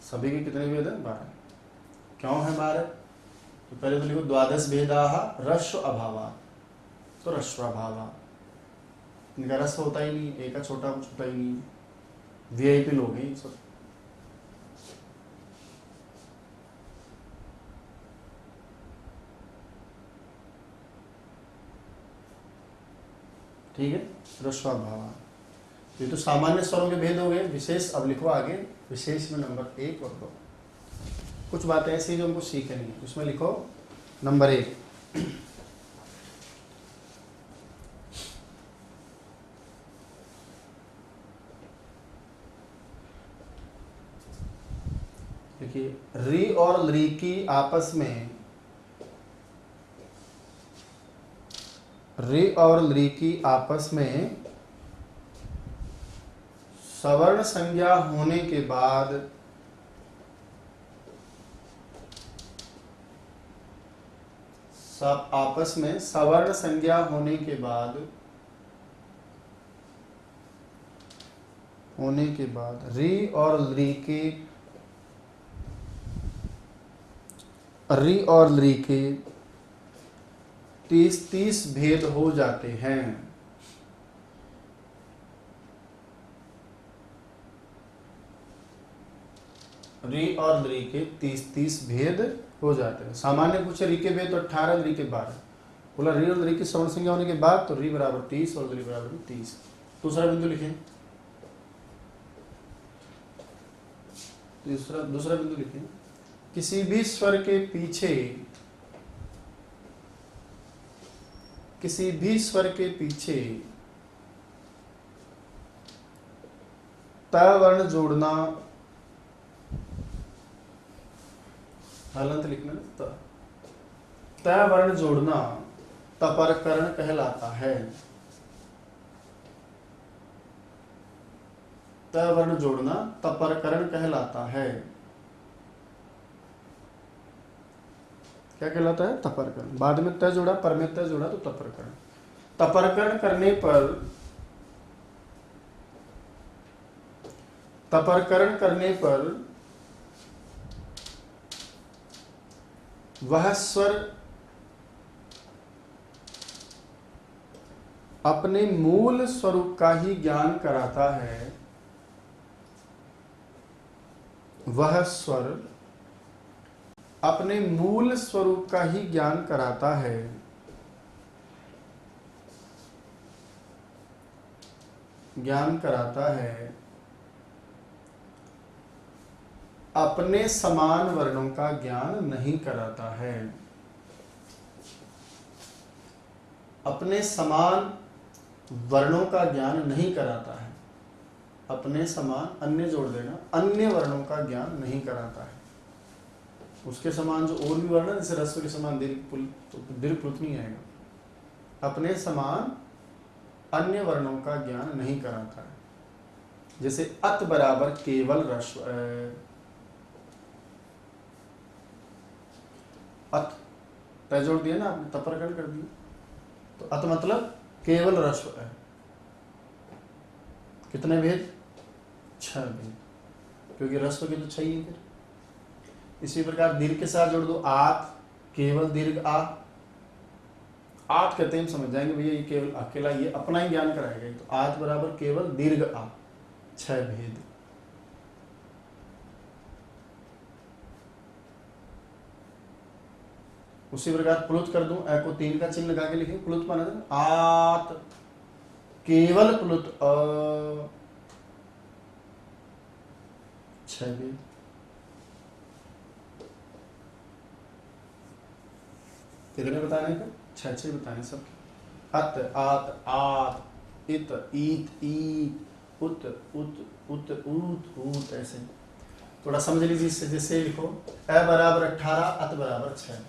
सभी के कितने भेद है? 12। क्यों है 12? तो पहले तो लिखो द्वादश भेदाः रस्व अभावा। तो रस्व अभावा, इनका रस्व होता ही नहीं, एक का छोटा कुछ होता ही नहीं, वीआईपी लोग हैं सब। ठीक है, रस्व अभावा। ये तो सामान्य स्वरों के भेद हो गए। विशेष अब लिखो आगे, विशेष में नंबर 1 और 2 कुछ बातें ऐसी जो हमको सीखनी है। उसमें लिखो नंबर 1, देखिए री और लरी की आपस में, री और लरी की आपस में सवर्ण संज्ञा होने के बाद सब आपस में सवर्ण संज्ञा होने के बाद री और ली के 30 भेद हो जाते हैं। री और ली के 30 भेद हो जाते हैं। सामान्य पूछे री के भेद तो 18, री के 12। बोला री और ली की सवर्ण संज्ञा होने के बाद तो री बराबर 30 और ली बराबर 30। दूसरा बिंदु लिखें। दूसरा बिंदु लिखें। किसी भी स्वर के पीछे त वर्ण जोड़ना, हलंत लिखना, त वर्ण जोड़ना तपरकरण कहलाता है। त वर्ण जोड़ना तपरकरण कहलाता है। क्या कहलाता है? तपरकरण। बाद में त जोड़ा, पर में त जोड़ा तो तपरकरण। तपरकरण करने पर वह स्वर अपने मूल स्वरूप का ही ज्ञान कराता है। वह स्वर अपने मूल स्वरूप का ही ज्ञान कराता है। अपने समान वर्णों का ज्ञान नहीं कराता है। अपने समान वर्णों का ज्ञान नहीं कराता है। अपने समान, अन्य जोड़ देना, अन्य वर्णों का ज्ञान नहीं कराता है। उसके समान जो और भी वर्ण है, जैसे रस्व के समान दीर्घ प्लुत नहीं आएगा। अपने समान अन्य वर्णों का ज्ञान नहीं कराता है। जैसे अत बराबर केवल रस्व, अत तय जोड़ दिया ना आपने, तपरकरण कर दिया, तो अत मतलब केवल रस्व है। कितने भेद? 6 भेद, क्योंकि रस्व के तो 6 ही है। फिर इसी प्रकार दीर्घ के साथ जोड़ दो, आत केवल दीर्घ आ। आत कहते हैं, हम समझ जाएंगे भैया ये केवल अकेला, ये अपना ही ज्ञान कराएगा। तो आत बराबर केवल दीर्घ आ, 6 भेद। उसी प्रकार प्लुत कर दूं, ए को 3 का चिन्ह लगा के लिखें, प्लुत बना दें। आत केवल प्लुत अ, 6 भेद। कितने बताने का? 6 बताने सब। अत, आत, आत, इत, ईत, ईत, उत, उत, उत, ऊत, ऊत, ऐसे थोड़ा समझ लीजिए। इससे जैसे लिखो, ए बराबर 18, अत बराबर 6,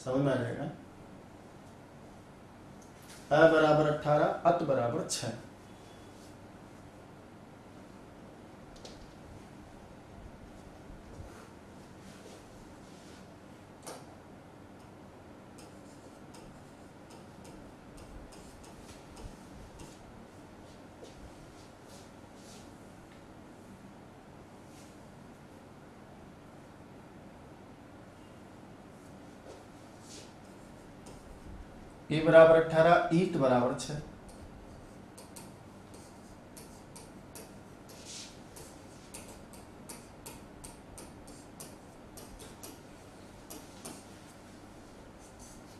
समझ में आ जाएगा। ए बराबर 18, अत बराबर 6। ए बराबर 18, ईट बराबर 6।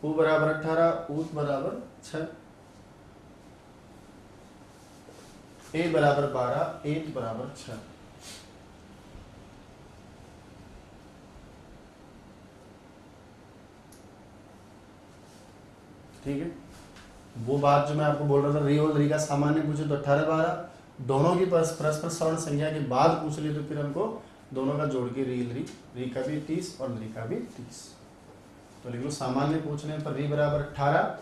उ बराबर 18, ऊत बराबर 6। ए बराबर 12, एत बराबर 6। ठीक है। वो बात जो मैं आपको बोल रहा था, री और री का सामान्य पूछे तो 18, 12, दोनों की परस्पर सवर्ण संज्ञा के बाद पूछ लिए तो फिर हमको दोनों का जोड़ के री का भी 30 और री का भी 30। तो लिख लो, सामान्य पूछने पर री बराबर 18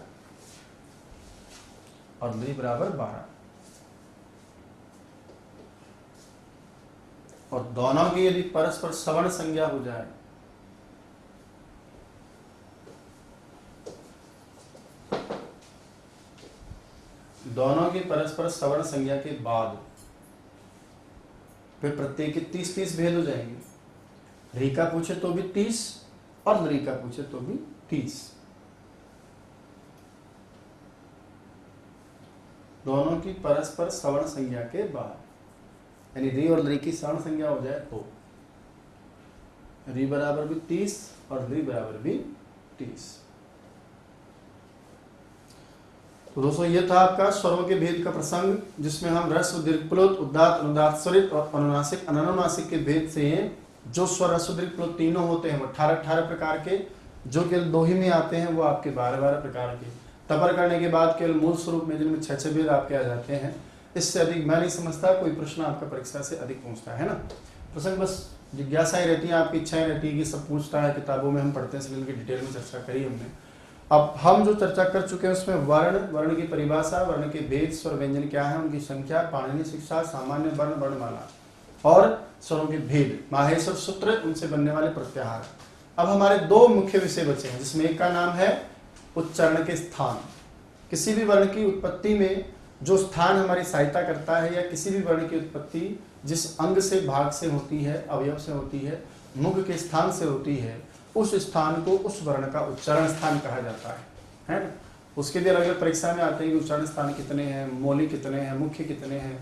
और री बराबर 12, और दोनों की यदि परस्पर सवर्ण संज्ञा हो जाए दोनों की परस्पर सवर्ण संज्ञा के बाद, फिर प्रत्येक के 30-30 भेद हो जाएंगे। री का पूछे तो भी 30 और लरी का पूछे तो भी 30। दोनों की परस्पर सवर्ण संज्ञा के बाद, यानी री और लरी की सवर्ण संज्ञा हो जाए तो री बराबर भी 30 और लरी बराबर भी 30। तो दोस्तों ये था आपका स्वरों के भेद का प्रसंग, जिसमें हम ह्रस्व दीर्घ प्लुत, उदात्त अनुदात्त स्वरित और अनुनासिक अननुनासिक के भेद से जो स्वर ह्रस्व दीर्घ प्लुत तीनों होते हैं वो 18 प्रकार के, जो केवल 2 ही में आते हैं वो आपके 12 प्रकार के। तपर करने के बाद केवल मूल स्वरूप में जिनमें 6 भेद आपके आ जाते हैं। इससे अधिक मैं नहीं समझता कोई प्रश्न आपका परीक्षा से अधिक पूछता है ना। प्रसंग बस जिज्ञासाएं रहती हैं, आपकी इच्छाएं रहती है कि सब पूछता है, किताबों में हम पढ़ते हैं, इसलिए उनकी डिटेल में चर्चा करी हमने। अब हम जो चर्चा कर चुके हैं उसमें वर्ण की परिभाषा, वर्ण के भेद, स्वर व्यंजन क्या है, उनकी संख्या, पाणिनि शिक्षा, सामान्य वर्ण, वर्णमाला और स्वरों के भेद, माहेश्वर सूत्र, उनसे बनने वाले प्रत्याहार। अब हमारे 2 मुख्य विषय बचे हैं, जिसमें एक का नाम है उच्चारण के स्थान। किसी भी वर्ण की उत्पत्ति में जो स्थान हमारी सहायता करता है, या किसी भी वर्ण की उत्पत्ति जिस अंग से, भाग से होती है, अवयव से होती है, मुख के स्थान से होती है, उस स्थान को उस वर्ण का उच्चारण स्थान कहा जाता है ना। उसके भी अलग अलग परीक्षा में आते हैं कि उच्चारण स्थान कितने हैं, मौलिक कितने हैं, मुख्य कितने हैं,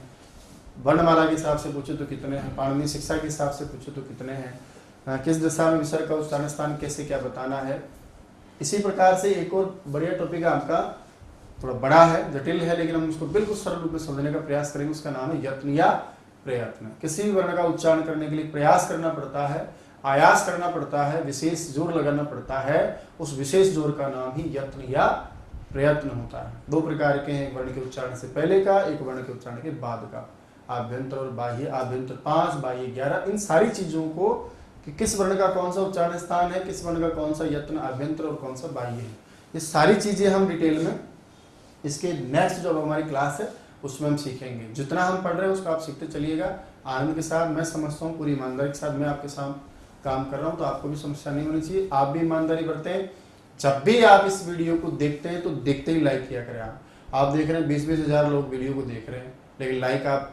वर्णमाला के हिसाब से पूछे तो कितने हैं, पाणिनि शिक्षा के हिसाब से पूछे तो कितने हैं, किस दिशा में विसर्ग का उच्चारण स्थान कैसे क्या बताना है। इसी प्रकार से एक और बढ़िया टॉपिक है आपका, थोड़ा बड़ा है, जटिल है, लेकिन हम उसको बिल्कुल सरल रूप में समझने का प्रयास करेंगे। उसका नाम है यत्न या प्रयत्न। किसी भी वर्ण का उच्चारण करने के लिए प्रयास करना पड़ता है, आयास करना पड़ता है, विशेष जोर लगाना पड़ता है। उस विशेष जोर का नाम ही यत्न या प्रयत्न होता है। 2 प्रकार के हैं, एक वर्ण के उच्चारण से पहले का, एक वर्ण के उच्चारण के बाद का। आभ्यंतर और बाह्य, आभ्यंतर 5, बाह्य 11। इन सारी चीजों को कि किस वर्ण का कौन सा उच्चारण स्थान है, किस वर्ण का कौन सा यत्न आभ्यंतर और कौन सा बाह्य है, ये सारी चीजें हम डिटेल में इसके नेक्स्ट जो हमारी क्लास है उसमें हम सीखेंगे। जितना हम पढ़ रहे हैं उसको आप सीखते चलिएगा आनंद के साथ। मैं समझता हूँ पूरी ईमानदारी के साथ मैं आपके साथ काम कर रहा हूँ, तो आपको भी समस्या नहीं होनी चाहिए। आप भी ईमानदारी बरतें। जब भी आप इस वीडियो को देखते हैं तो देखते ही लाइक किया करें। आप देख रहे हैं 20-20 हज़ार लोग वीडियो को देख रहे हैं, लेकिन लाइक आप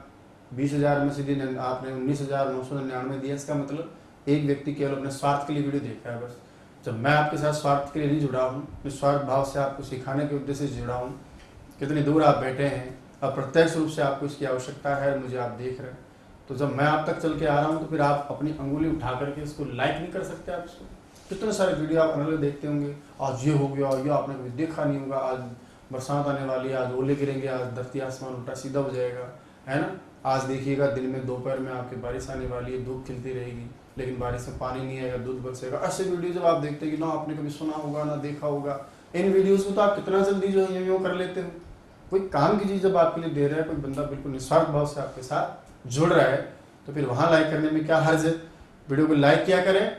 20,000 में से आपने 19,999 दिया। इसका मतलब एक व्यक्ति केवल अपने स्वार्थ के लिए वीडियो देख रहा है बस। जब मैं आपके साथ स्वार्थ के लिए नहीं जुड़ा हूँ, निस्वार्थ भाव से आपको सिखाने के उद्देश्य से जुड़ा हूँ। कितनी दूर आप बैठे हैं, अब प्रत्यक्ष रूप से आपको इसकी आवश्यकता है, मुझे आप देख रहे हैं, तो जब मैं आप तक चल के आ रहा हूँ तो फिर आप अपनी अंगुली उठा करके इसको लाइक नहीं कर सकते। आप इसको कितने सारे वीडियो आप अलग देखते होंगे, आज ये हो गया, ये आपने कभी देखा नहीं होगा, आज बरसात आने वाली है, आज ओले गिरेंगे, आज धरती आसमान उल्टा सीधा हो जाएगा, है ना। आज देखिएगा दिन में दोपहर में आपकी बारिश आने वाली है, धूप खिलती रहेगी, लेकिन बारिश में पानी नहीं आएगा, दूध बरसेगा। ऐसे वीडियो जब आप देखते हैं कि ना आपने कभी सुना होगा ना देखा होगा, इन वीडियोज़ में तो आप कितना जल्दी जो है यूँ कर लेते हो। कोई काम की चीज़ जब आपके लिए दे रहा है, कोई बंदा बिल्कुल निस्वार्थ भाव से आपके साथ जुड़ रहा है, तो फिर वहाँ लाइक करने में क्या हर्ज है। वीडियो को लाइक किया करें।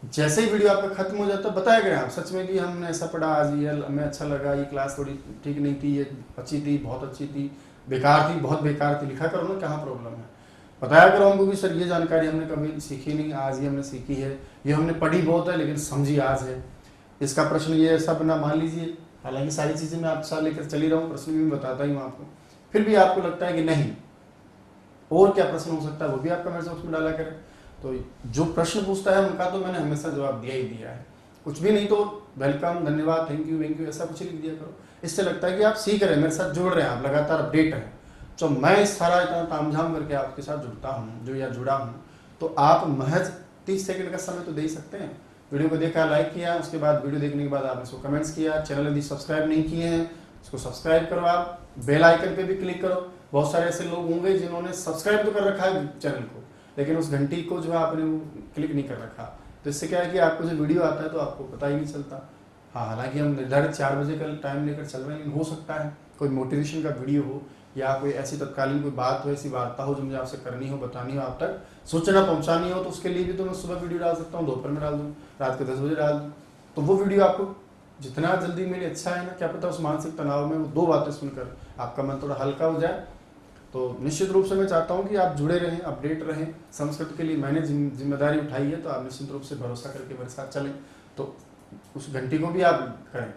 जैसे ही वीडियो आपका खत्म हो जाता है बताया करें आप सच में कि हमने ऐसा पढ़ा आज, ये हमें अच्छा लगा, ये क्लास थोड़ी ठीक नहीं थी, ये अच्छी थी, बहुत अच्छी थी, बेकार थी, बहुत बेकार थी। लिखा करो ना कहाँ प्रॉब्लम है, बताया करो हमको कि सर ये जानकारी हमने कभी सीखी नहीं, आज ये हमने सीखी है, ये हमने पढ़ी बहुत है लेकिन समझी आज है। इसका प्रश्न ये ऐसा बना, मान लीजिए, हालांकि सारी चीज़ें मैं आपके साथ लेकर चली रहा हूँ, प्रश्न भी मैं बताता ही हूँ आपको, फिर भी आपको लगता है कि नहीं और क्या प्रश्न हो सकता है, वो भी आप कमेंट बॉक्स में डाला करें। तो जो प्रश्न पूछता है उनका तो मैंने हमेशा जवाब दिया ही दिया है। कुछ भी नहीं तो वेलकम, धन्यवाद, थैंक यू, ऐसा कुछ लिख दिया करो। इससे लगता है कि आप सीख रहे हैं, मेरे साथ जुड़ रहे हैं, आप लगातार अपडेट हैं। तो मैं सारा इतना तामझाम करके आपके साथ जुड़ता हूँ, जो या जुड़ा हूँ, तो आप महज 30 सेकंड का समय तो दे ही सकते हैं। वीडियो को देखा, लाइक किया, उसके बाद वीडियो देखने के बाद आपने उसको कमेंट्स किया। चैनल यदि सब्सक्राइब नहीं किए हैं उसको सब्सक्राइब करो, आप बेल आइकन पे भी क्लिक करो। बहुत सारे ऐसे लोग होंगे जिन्होंने सब्सक्राइब तो कर रखा है चैनल को, लेकिन उस घंटी को जो है आपने क्लिक नहीं कर रखा। तो इससे क्या है कि आपको जो वीडियो आता है तो आपको पता ही नहीं चलता। हाँ, हालांकि हम निर्धारित 4 बजे का टाइम लेकर चल रहे हैं, लेकिन हो सकता है कोई मोटिवेशन का वीडियो हो या कोई ऐसी तत्कालीन कोई बात हो, ऐसी वार्ता हो जो मुझे आपसे करनी हो, बतानी हो, आप तक सूचना पहुंचानी हो, तो उसके लिए भी तो मैं सुबह वीडियो डाल सकता हूँ, दोपहर में डाल दूँ, रात के 10 बजे डाल दूँ। तो वो वीडियो आपको जितना जल्दी मिले अच्छा है ना। क्या पता उस मानसिक तनाव में वो 2 बातें सुनकर आपका मन थोड़ा हल्का हो जाए। तो निश्चित रूप से मैं चाहता हूँ कि आप जुड़े रहें, अपडेट रहें। संस्कृत के लिए मैंने जिम्मेदारी उठाई है, तो आप निश्चित रूप से भरोसा करके मेरे साथ चलें। तो उस घंटी को भी आप करें,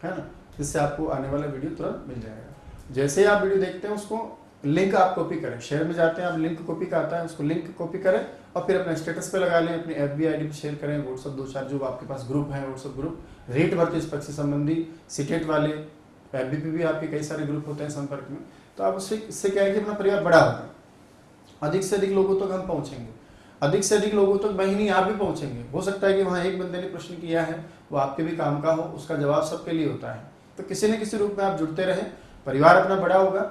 है ना, जिससे आपको आने वाला वीडियो तुरंत मिल जाएगा। जैसे आप वीडियो देखते हैं उसको लिंक आप कॉपी करें, शेयर में जाते हैं आप, लिंक कॉपी का आता है, उसको लिंक कॉपी करें और फिर अपने स्टेटस पे लगा लें, अपनी FB ID पे शेयर करें, व्हाट्सअप 2-4 जो आपके पास ग्रुप है, व्हाट्सअप ग्रुप रीट भर्ती परीक्षा संबंधी, सीटेट वाले, FB पे भी आपके कई सारे ग्रुप होते हैं संपर्क में। तो आप इससे क्या है कि अपना परिवार बड़ा होगा, अधिक से अधिक लोगों तक हम पहुंचेंगे, अधिक से अधिक लोगों तक वही नहीं आप भी पहुंचेंगे। हो सकता है कि वहाँ एक बंदे ने प्रश्न किया है वो आपके भी काम का हो, उसका जवाब सबके लिए होता है। तो किसी न किसी रूप में आप जुड़ते रहें, परिवार अपना बड़ा होगा।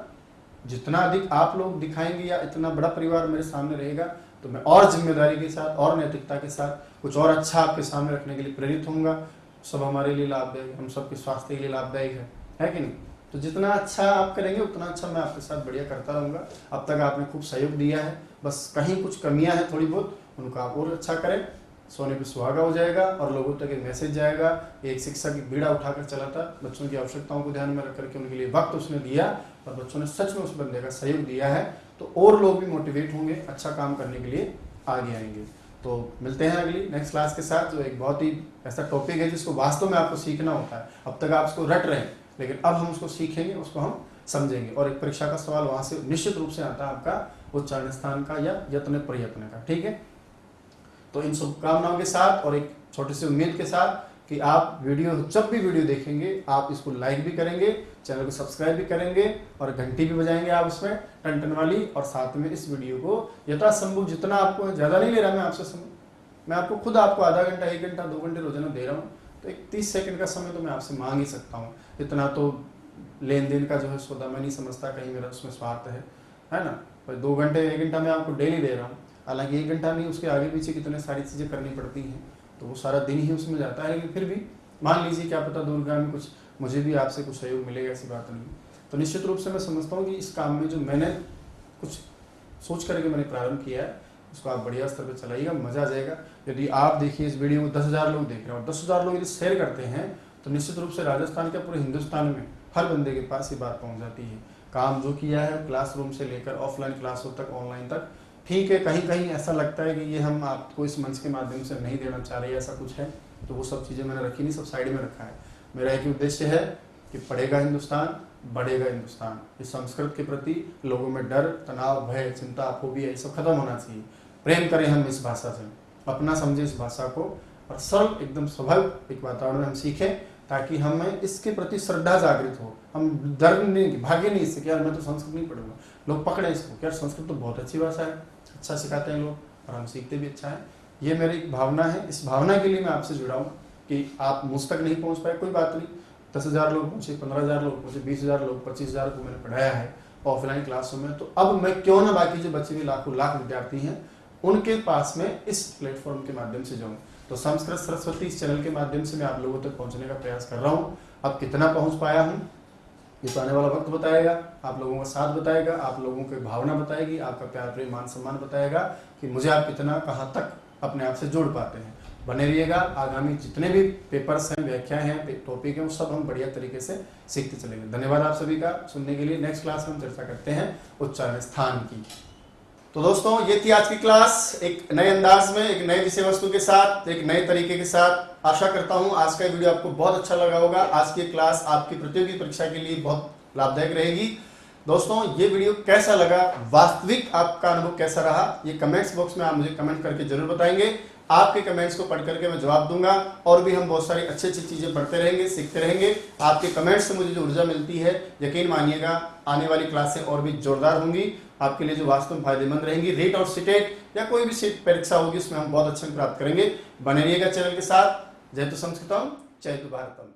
जितना अधिक आप लोग दिखाएंगे या इतना बड़ा परिवार मेरे सामने रहेगा तो मैं और जिम्मेदारी के साथ और नैतिकता के साथ कुछ और अच्छा आपके सामने रखने के लिए प्रेरित होऊंगा। सब हमारे लिए लाभदायक, हम सबके स्वास्थ्य के लिए लाभदायक है कि नहीं। तो जितना अच्छा आप करेंगे उतना अच्छा मैं आपके साथ बढ़िया करता रहूँगा। अब तक आपने खूब सहयोग दिया है, बस कहीं कुछ कमियां हैं थोड़ी बहुत, उनको आप और अच्छा करें। सोने पे सुहागा हो जाएगा और लोगों तक एक मैसेज जाएगा। एक शिक्षक बीड़ा उठाकर चला था, बच्चों की आवश्यकताओं को ध्यान में रख करके उनके लिए वक्त उसने दिया और बच्चों ने सच में उस बंदे का सहयोग दिया है, तो और लोग भी मोटिवेट होंगे, अच्छा काम करने के लिए आगे आएंगे। तो मिलते हैं अगली नेक्स्ट क्लास के साथ, जो एक बहुत ही ऐसा टॉपिक है जिसको वास्तव में आपको सीखना होता है। अब तक आप उसको रट रहे हैं, लेकिन अब हम उसको सीखेंगे, उसको हम समझेंगे। और एक परीक्षा का सवाल वहां से निश्चित रूप से आता है आपका उच्चारण स्थान का या यत्न प्रयत्न का। ठीक है, तो इन शुभकामनाओं के साथ और एक छोटी सी उम्मीद के साथ कि आप वीडियो जब भी वीडियो देखेंगे आप इसको लाइक भी करेंगे, चैनल को सब्सक्राइब भी करेंगे और घंटी भी बजाएंगे आप उसमें टन वाली। और साथ में इस वीडियो को यथासंभव, जितना आपको ज़्यादा नहीं ले रहा मैं आपसे समय, मैं आपको खुद आपको आधा घंटा, 1 घंटा, 2 घंटे रोजाना दे रहा हूँ, तो एक 30 सेकंड का समय तो मैं आपसे मांग ही सकता हूँ। इतना तो लेन देन का जो है सौदा मैं नहीं समझता कहीं मेरा उसमें स्वार्थ है ना। भाई 2 घंटे 1 घंटा मैं आपको डेली दे रहा हूँ, हालांकि 1 घंटा नहीं, उसके आगे पीछे कितने सारी चीज़ें करनी पड़ती हैं, तो वो सारा दिन ही उसमें जाता है। लेकिन फिर भी मान लीजिए क्या पता दूरगामी कुछ मुझे भी आपसे कुछ सहयोग मिलेगा, ऐसी बात नहीं। तो निश्चित रूप से मैं समझता हूँ कि इस काम में जो मैंने कुछ सोच करके मैंने प्रारंभ किया है उसको आप बढ़िया स्तर पर चलाइएगा, मजा आ जाएगा। यदि आप देखिए इस वीडियो को 10,000 लोग देख रहे हैं और 10,000 लोग यदि शेयर करते हैं तो निश्चित रूप से राजस्थान के पूरे हिंदुस्तान में हर बंदे के पास ये बात पहुँच जाती है। काम जो किया है क्लासरूम से लेकर ऑफलाइन क्लासों तक, ऑनलाइन तक, ठीक है, कहीं कहीं ऐसा लगता है कि ये हम आपको इस मंच के माध्यम से नहीं देना चाह रहे, ऐसा कुछ है, तो वो सब चीज़ें मैंने रखी नहीं, सब साइड में रखा है। मेरा एक उद्देश्य है कि पढ़ेगा हिंदुस्तान, बढ़ेगा हिंदुस्तान। इस संस्कृत के प्रति लोगों में डर, तनाव, भय, चिंता, फोबिया ये सब खत्म होना चाहिए। प्रेम करें हम इस भाषा से, अपना समझे इस भाषा को और सरल एकदम स्वाभाविक एक वातावरण में हम सीखें, ताकि हमें इसके प्रति श्रद्धा जागृत हो। हम डर नहीं, भागे नहीं इससे कि यार मैं तो संस्कृत नहीं पढ़ूंगा, लोग पकड़े इसको कि यार संस्कृत तो बहुत अच्छी भाषा है, अच्छा सिखाते हैं लोग और हम सीखते भी अच्छा है। ये मेरी भावना है, इस भावना के लिए मैं आपसे जुड़ा हूँ कि आप मुझ तक नहीं पहुँच पाए, कोई बात नहीं, 10,000 लोग पहुँचे, 15,000 लोग पहुँचे, 20,000 लोग, 25,000 को मैंने पढ़ाया है ऑफलाइन क्लासों में, तो अब मैं क्यों ना बाकी जो बच्चे भी लाखों लाख विद्यार्थी हैं उनके पास में इस प्लेटफॉर्म के माध्यम से जाऊँ। तो संस्कृत सरस्वती इस चैनल के माध्यम से मैं आप लोगों तक पहुँचने का प्रयास कर रहा हूँ। अब कितना पहुँच पाया हूँ ये तो आने वाला वक्त बताएगा, आप लोगों का साथ बताएगा, आप लोगों की भावना बताएगी, आपका प्यार प्रेम मान सम्मान बताएगा कि मुझे आप कितना कहाँ तक अपने आप से जोड़ पाते हैं। बने रहिएगा, आगामी जितने भी पेपर्स हैं, व्याख्याएं हैं, टॉपिक हैं, वो सब हम बढ़िया तरीके से सीखते चलेंगे। धन्यवाद आप सभी का सुनने के लिए। नेक्स्ट क्लास में हम चर्चा करते हैं उच्चारण स्थान की। तो दोस्तों ये थी आज की क्लास, एक नए अंदाज में, एक नए विषय वस्तु के साथ, एक नए तरीके के साथ। आशा करता हूं आज का वीडियो आपको बहुत अच्छा लगा होगा। आज की क्लास आपकी प्रतियोगी परीक्षा के लिए बहुत लाभदायक रहेगी। दोस्तों ये वीडियो कैसा लगा, वास्तविक आपका अनुभव कैसा रहा, ये कमेंट्स बॉक्स में आप मुझे कमेंट करके जरूर बताएंगे। आपके कमेंट्स को पढ़ करके मैं जवाब दूंगा और भी हम बहुत सारी अच्छी अच्छी चीजें पढ़ते रहेंगे, सीखते रहेंगे। आपके कमेंट्स से मुझे जो ऊर्जा मिलती है, यकीन मानिएगा आने वाली क्लासें और भी जोरदार होंगी, आपके लिए जो वास्तव में फायदेमंद रहेंगी। रीट और सीटेट या कोई भी सीट परीक्षा होगी उसमें हम बहुत अच्छे प्राप्त करेंगे। बने रहिएगा चैनल के साथ। जय तो संस्कृतम, जय तो भारतम।